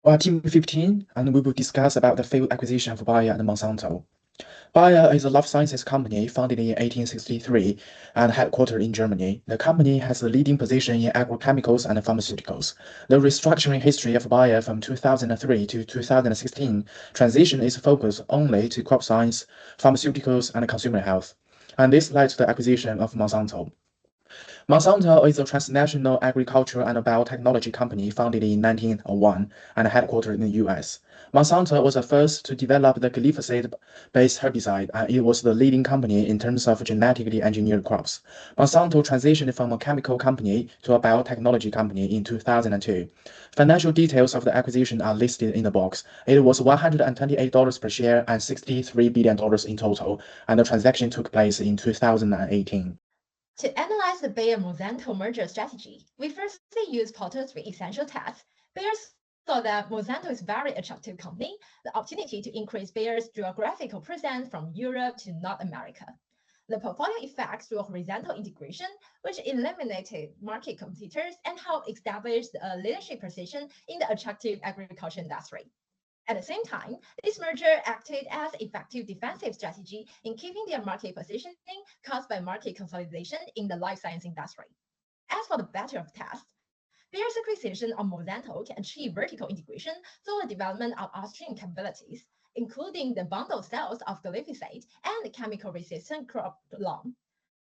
We are Team 15, and we will discuss about the failed acquisition of Bayer and Monsanto. Bayer is a life sciences company founded in 1863 and headquartered in Germany. The company has a leading position in agrochemicals and pharmaceuticals. The restructuring history of Bayer from 2003 to 2016 transitioned its focus only to crop science, pharmaceuticals, and consumer health. And this led to the acquisition of Monsanto. Monsanto is a transnational agricultural and biotechnology company founded in 1901 and headquartered in the US. Monsanto was the first to develop the glyphosate-based herbicide, and it was the leading company in terms of genetically engineered crops. Monsanto transitioned from a chemical company to a biotechnology company in 2002. Financial details of the acquisition are listed in the box. It was $128 per share and $63 billion in total, and the transaction took place in 2018. To analyze the Bayer-Monsanto merger strategy, we firstly use Porter's three essential tests. Bayer saw that Monsanto is a very attractive company, the opportunity to increase Bayer's geographical presence from Europe to North America. The portfolio effects through horizontal integration, which eliminated market competitors and helped establish a leadership position in the attractive agriculture industry. At the same time, this merger acted as effective defensive strategy in keeping their market positioning caused by market consolidation in the life science industry. As for the better of tests, Bayer's acquisition of Monsanto can achieve vertical integration through the development of upstream capabilities, including the bundle sales of glyphosate and the chemical-resistant crop lawn.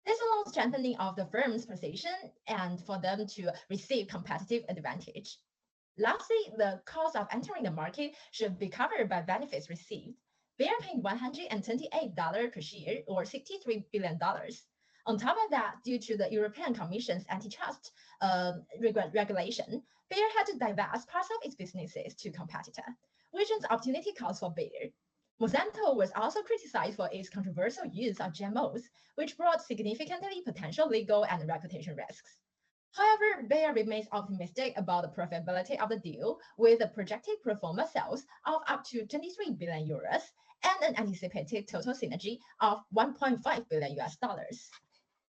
This allows strengthening of the firm's position and for them to receive competitive advantage. Lastly, the cost of entering the market should be covered by benefits received. Bayer paid $128 per share or $63 billion. On top of that, due to the European Commission's antitrust regulation, Bayer had to divest parts of its businesses to competitor, which is an opportunity cost for Bayer. Monsanto was also criticized for its controversial use of GMOs, which brought significantly potential legal and reputation risks. However, Bayer remains optimistic about the profitability of the deal, with a projected pro forma sales of up to 23 billion euros and an anticipated total synergy of 1.5 billion US dollars.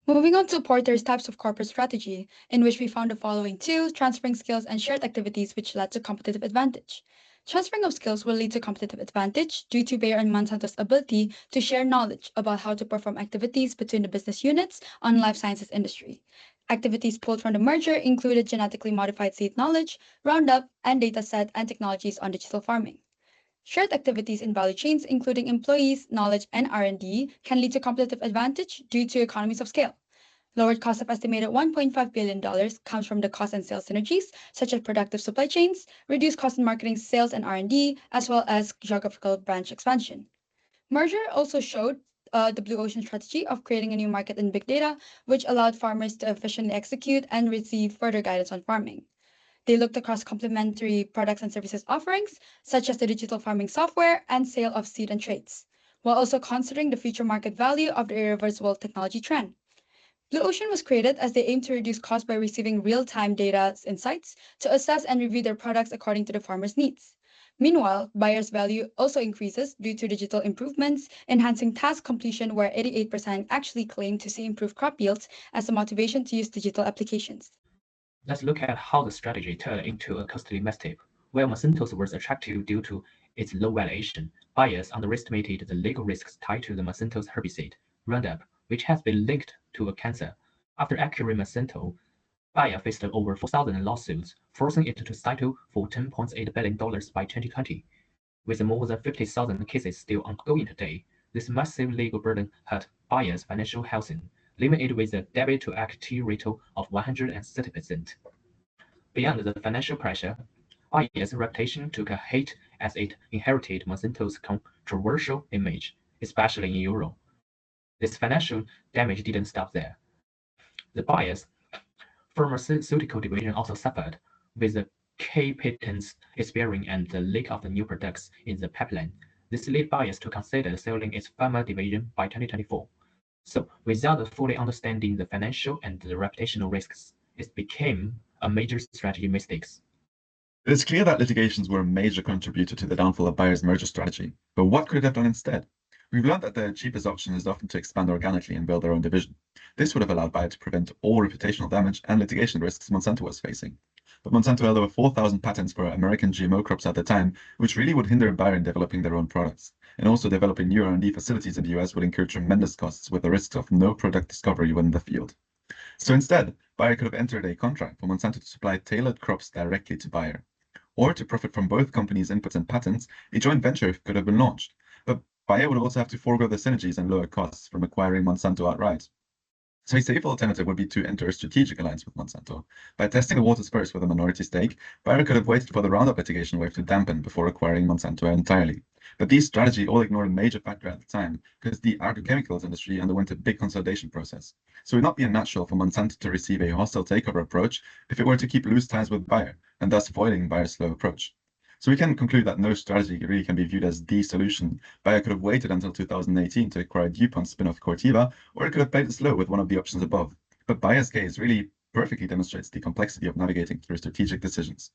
Moving on to Porter's types of corporate strategy, in which we found the following two: transferring skills and shared activities, which led to competitive advantage. Transferring of skills will lead to competitive advantage due to Bayer and Monsanto's ability to share knowledge about how to perform activities between the business units on life sciences industry. Activities pulled from the merger included genetically modified seed knowledge, Roundup, and dataset and technologies on digital farming. Shared activities in value chains, including employees, knowledge, and R&D, can lead to competitive advantage due to economies of scale. Lowered cost of estimated $1.5 billion comes from the cost and sales synergies, such as productive supply chains, reduced cost in marketing, sales, and R&D, as well as geographical branch expansion. Merger also showed the blue ocean strategy of creating a new market in big data, which allowed farmers to efficiently execute and receive further guidance on farming. They looked across complementary products and services offerings, such as the digital farming software and sale of seed and traits, while also considering the future market value of the irreversible technology trend. Blue Ocean was created as they aim to reduce costs by receiving real-time data insights to assess and review their products according to the farmer's needs. Meanwhile, Bayer's value also increases due to digital improvements, enhancing task completion, where 88% actually claim to see improved crop yields as a motivation to use digital applications. Let's look at how the strategy turned into a costly mistake. While Monsanto's was attractive due to its low valuation, buyers underestimated the legal risks tied to the Monsanto's herbicide, Roundup, which has been linked to a cancer. After acquiring Monsanto, Bayer faced over 4,000 lawsuits, forcing it to settle for $10.8 billion by 2020. With more than 50,000 cases still ongoing today, this massive legal burden hurt Bayer's financial health, leaving it with a debit-to-equity ratio of 130%. Beyond the financial pressure, Bayer's reputation took a hit as it inherited Monsanto's controversial image, especially in Europe. This financial damage didn't stop there. The Bayer's pharmaceutical division also suffered, with the key patents expiring and the lack of new products in the pipeline. This led Bayers to consider selling its pharma division by 2024. So, without fully understanding the financial and the reputational risks, it became a major strategy mistake. It is clear that litigations were a major contributor to the downfall of Bayer's merger strategy. But what could it have done instead? We've learned that the cheapest option is often to expand organically and build their own division. This would have allowed Bayer to prevent all reputational damage and litigation risks Monsanto was facing. but Monsanto held over 4,000 patents for American GMO crops at the time, which really would hinder Bayer in developing their own products. And also developing new R&D facilities in the US would incur tremendous costs with the risks of no product discovery within the field. So instead, Bayer could have entered a contract for Monsanto to supply tailored crops directly to Bayer. Or to profit from both companies' inputs and patents, a joint venture could have been launched. But Bayer would also have to forego the synergies and lower costs from acquiring Monsanto outright. So a safer alternative would be to enter a strategic alliance with Monsanto. By testing the waters first with a minority stake, Bayer could have waited for the Roundup litigation wave to dampen before acquiring Monsanto entirely. But these strategies all ignored a major factor at the time, because the agrochemicals industry underwent a big consolidation process. So it would not be unnatural for Monsanto to receive a hostile takeover approach if it were to keep loose ties with Bayer, and thus foiling Bayer's slow approach. So we can conclude that no strategy really can be viewed as the solution. Bayer could have waited until 2018 to acquire DuPont's spin-off Corteva, or it could have played it slow with one of the options above. But Bayer's case really perfectly demonstrates the complexity of navigating through strategic decisions.